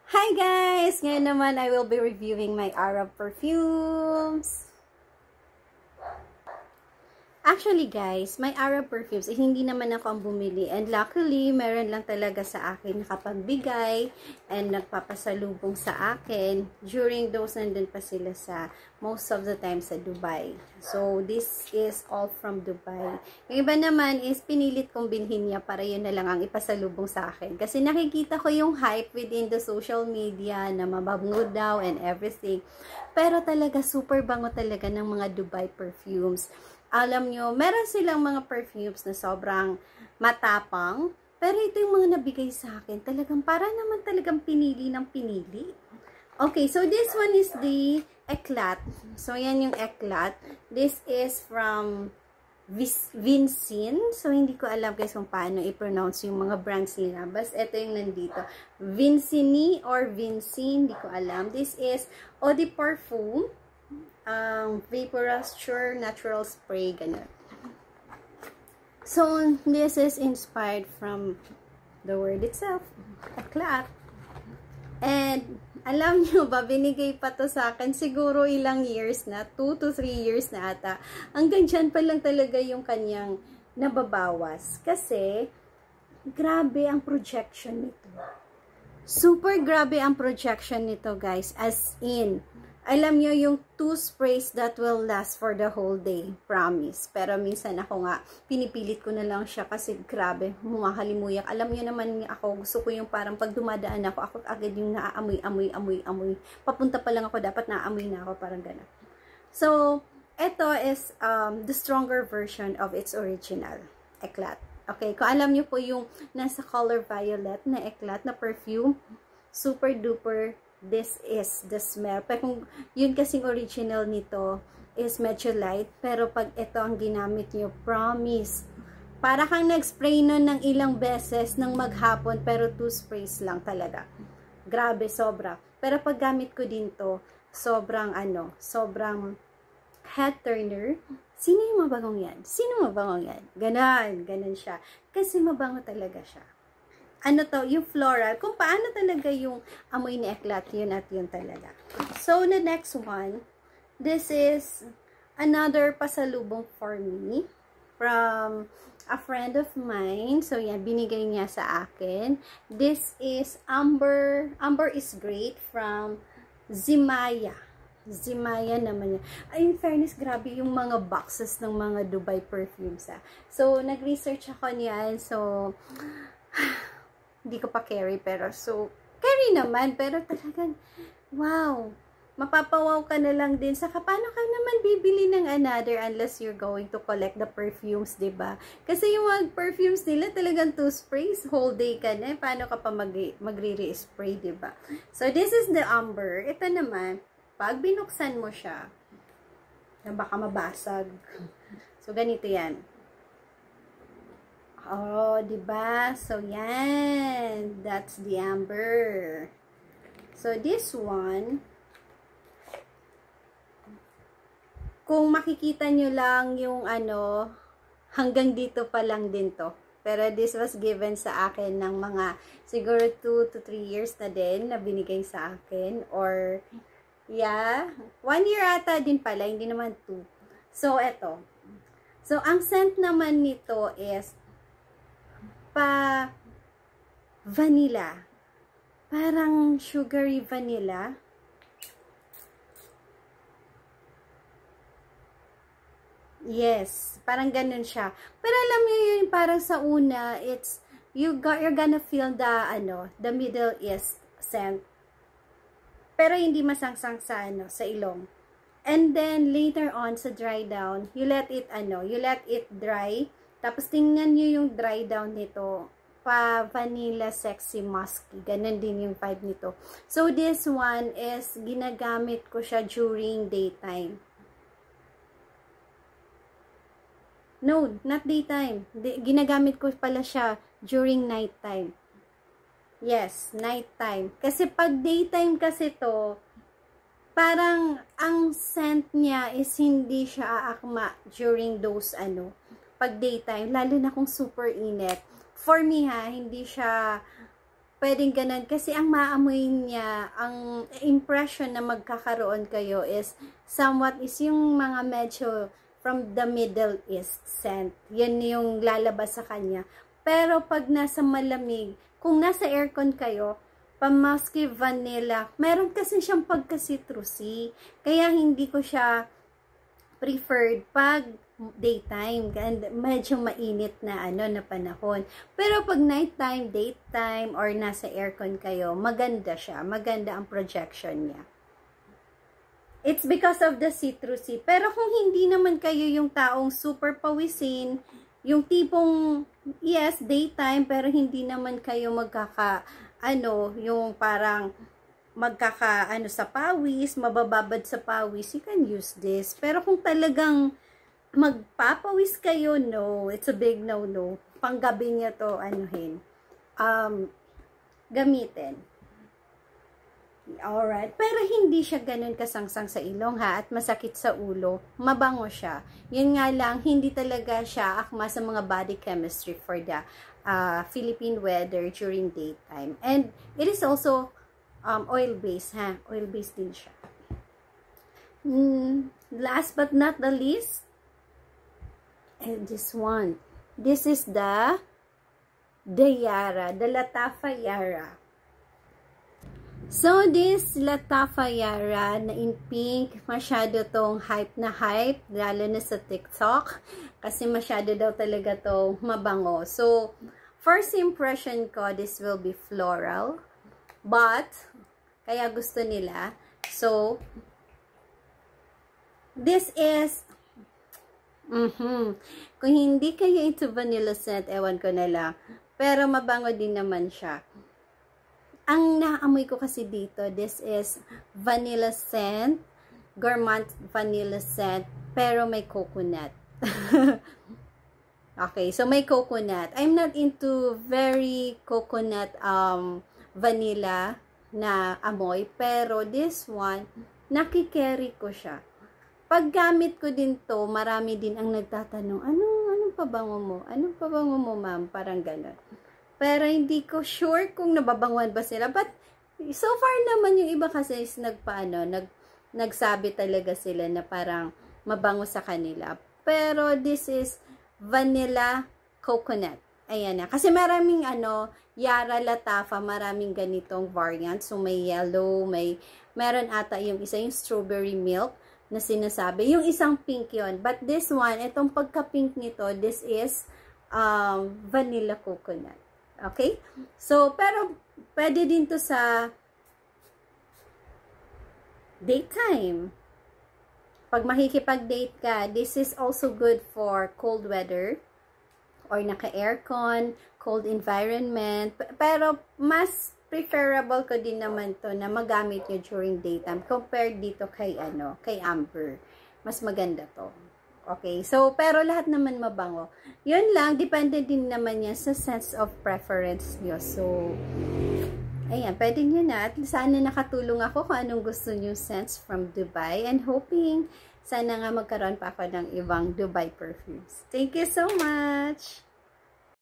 Hi guys! Ngayon naman I will be reviewing my Arab perfumes. Actually guys, my Arab perfumes, hindi naman ako ang bumili. And luckily, meron lang talaga sa akin nakapagbigay and nagpapasalubong sa akin during those nandun pa sila sa most of the time sa Dubai. So, this is all from Dubai. Yung iba naman is pinilit kong binhin niya para yun na lang ang ipasalubong sa akin. Kasi nakikita ko yung hype within the social media na mabango daw and everything. Pero talaga, super bango talaga ng mga Dubai perfumes. Alam nyo, meron silang mga perfumes na sobrang matapang. Pero ito yung mga nabigay sa akin. Talagang para naman talagang pinili ng pinili. Okay, so this one is the Eclat. So, yan yung Eclat. This is from Vincin. So, hindi ko alam guys kung paano i-pronounce yung mga brands nila. Basta ito yung nandito. Vincini or Vincin, hindi ko alam. This is Eau de Parfum. Vaporasture Natural Spray, ganun. So, this is inspired from the word itself, Eclat. And, alam nyo ba, binigay pa to sa akin, siguro ilang years na, 2 to 3 years na ata. Hanggang dyan pa lang talaga yung kanyang nababawas. Kasi, grabe ang projection nito. Super grabe ang projection nito, guys. As in, alam nyo yung 2 sprays that will last for the whole day. Promise. Pero minsan ako nga, pinipilit ko na lang siya kasi grabe, mumakalimuyak. Alam nyo naman ako, gusto ko yung parang pag dumadaan ako agad yung naaamoy. Papunta pa lang ako, dapat naaamoy na ako, parang gano'n. So, ito is the stronger version of its original, Eclat. Okay, kung alam nyo po yung nasa color violet na Eclat na perfume, super duper, this is the smell. Pero kung yun kasing original nito is medyo light, pero pag ito ang ginamit nyo, promise, para kang nag-spray nun ng ilang beses ng maghapon, pero 2 sprays lang talaga. Grabe, sobra. Pero pag gamit ko din to, sobrang head turner. Sino yung mabangong yan? Sino mabangong yan? Ganon siya. Kasi mabango talaga siya. Ano to, yung floral, kung paano talaga yung amoy ni Eclat, yun at yun talaga. So, the next one, this is another pasalubong for me from a friend of mine. So, yan, binigay niya sa akin. This is Amber. Amber is great from Zimaya. Zimaya naman yan. Ay, in fairness, grabe yung mga boxes ng mga Dubai perfumes. So, nag-research ako niyan. So, hindi ko pa carry, pero so, carry naman, pero talagang, wow, mapapawaw ka na lang din. Saka, paano ka naman bibili ng another unless you're going to collect the perfumes, diba? Kasi yung mga perfumes nila, talagang 2 sprays, whole day ka na, paano ka pa magre-spray, diba? So, this is the Amber. Ito naman, pag binuksan mo siya, na baka mabasag. So, ganito yan. Oh, diba? So, yan. That's the Amber. So, this one, kung makikita nyo lang yung hanggang dito pa lang din to. Pero this was given sa akin ng mga, siguro 2 to 3 years na din na binigay sa akin. Or, yeah, 1 year ata din pala, hindi naman 2. So, eto. So, ang scent naman nito is vanilla. Parang sugary vanilla. Yes, parang ganun siya. Pero alam niyo yun, parang sa una, it's you're gonna feel the Middle East scent. Pero hindi masangsang sa ilong. And then later on sa dry down, you let it dry. Tapos, tingnan nyo yung dry down nito. Vanilla sexy musky. Ganon din yung vibe nito. So, this one is, ginagamit ko siya during daytime. No, not daytime. Ginagamit ko pala siya during nighttime. Yes, nighttime. Kasi pag daytime kasi to, parang, ang scent niya is hindi siya aakma during those pag daytime, lalo na kung super init. For me hindi siya pwedeng ganun. Kasi ang maamoy niya, ang impression na magkakaroon kayo is somewhat is yung mga medyo from the Middle East scent. Yan yung lalabas sa kanya. Pero pag nasa malamig, kung nasa aircon kayo, pamaski vanilla, meron kasi siyang pagka-citrusy. Kaya hindi ko siya preferred pag daytime and medyo mainit na na panahon. Pero pag nighttime, daytime, or nasa aircon kayo, maganda siya. Maganda ang projection niya. It's because of the citrusy. Pero kung hindi naman kayo yung taong super pawisin, yung tipong, yes, daytime, pero hindi naman kayo yung parang sa pawis, mabababad sa pawis, you can use this. Pero kung talagang magpapawis kayo, no, it's a big no-no. Panggabi niya to, gamitin. Alright. Pero hindi siya ganun kasangsang sa ilong at masakit sa ulo. Mabango siya. Yun nga lang, hindi talaga siya akma sa mga body chemistry for the Philippine weather during daytime. And it is also oil-based, Oil-based din siya. Last but not the least, and this one. This is the Yara, the Latafa Yara. So, this Latafa Yara na in pink, masyado tong hype na hype, lalo na sa TikTok, kasi masyado daw talaga tong mabango. So, first impression ko, this will be floral, but, kaya gusto nila. So, this is, kung hindi kayo into vanilla scent, ewan ko na lang, pero mabango din naman siya. Ang naamoy ko kasi dito, this is vanilla scent, gourmand vanilla scent, pero may coconut. Okay, so may coconut. I'm not into very coconut vanilla na amoy, pero this one, nakikerry ko siya. Pag gamit ko din to, marami din ang nagtatanong, anong pabango mo? Anong pabango mo, ma'am? Parang gano'n. Pero hindi ko sure kung nababanguan ba sila. But, so far naman yung iba kasi is nagsabi talaga sila na parang mabango sa kanila. Pero this is vanilla coconut. Ayan na. Kasi maraming Yara Latafa, maraming ganitong variant. So, may yellow, meron ata yung isa yung strawberry milk na sinasabi. Yung isang pink yon. But this one, itong pagka-pink nito, this is vanilla coconut. Okay? So, pero pwede din to sa daytime. Pag makikipag-date ka, this is also good for cold weather or naka-aircon, cold environment. Pero mas preferable ko din naman to na magamit nyo during daytime compared dito kay Amber. Mas maganda to. Okay, so, pero lahat naman mabango. Yun lang, depende din naman yan sa sense of preference nyo. So, ayan, pwede nyo na. At sana nakatulong ako kung anong gusto nyo scents from Dubai. And hoping, sana nga magkaroon pa ako ng ibang Dubai perfumes. Thank you so much!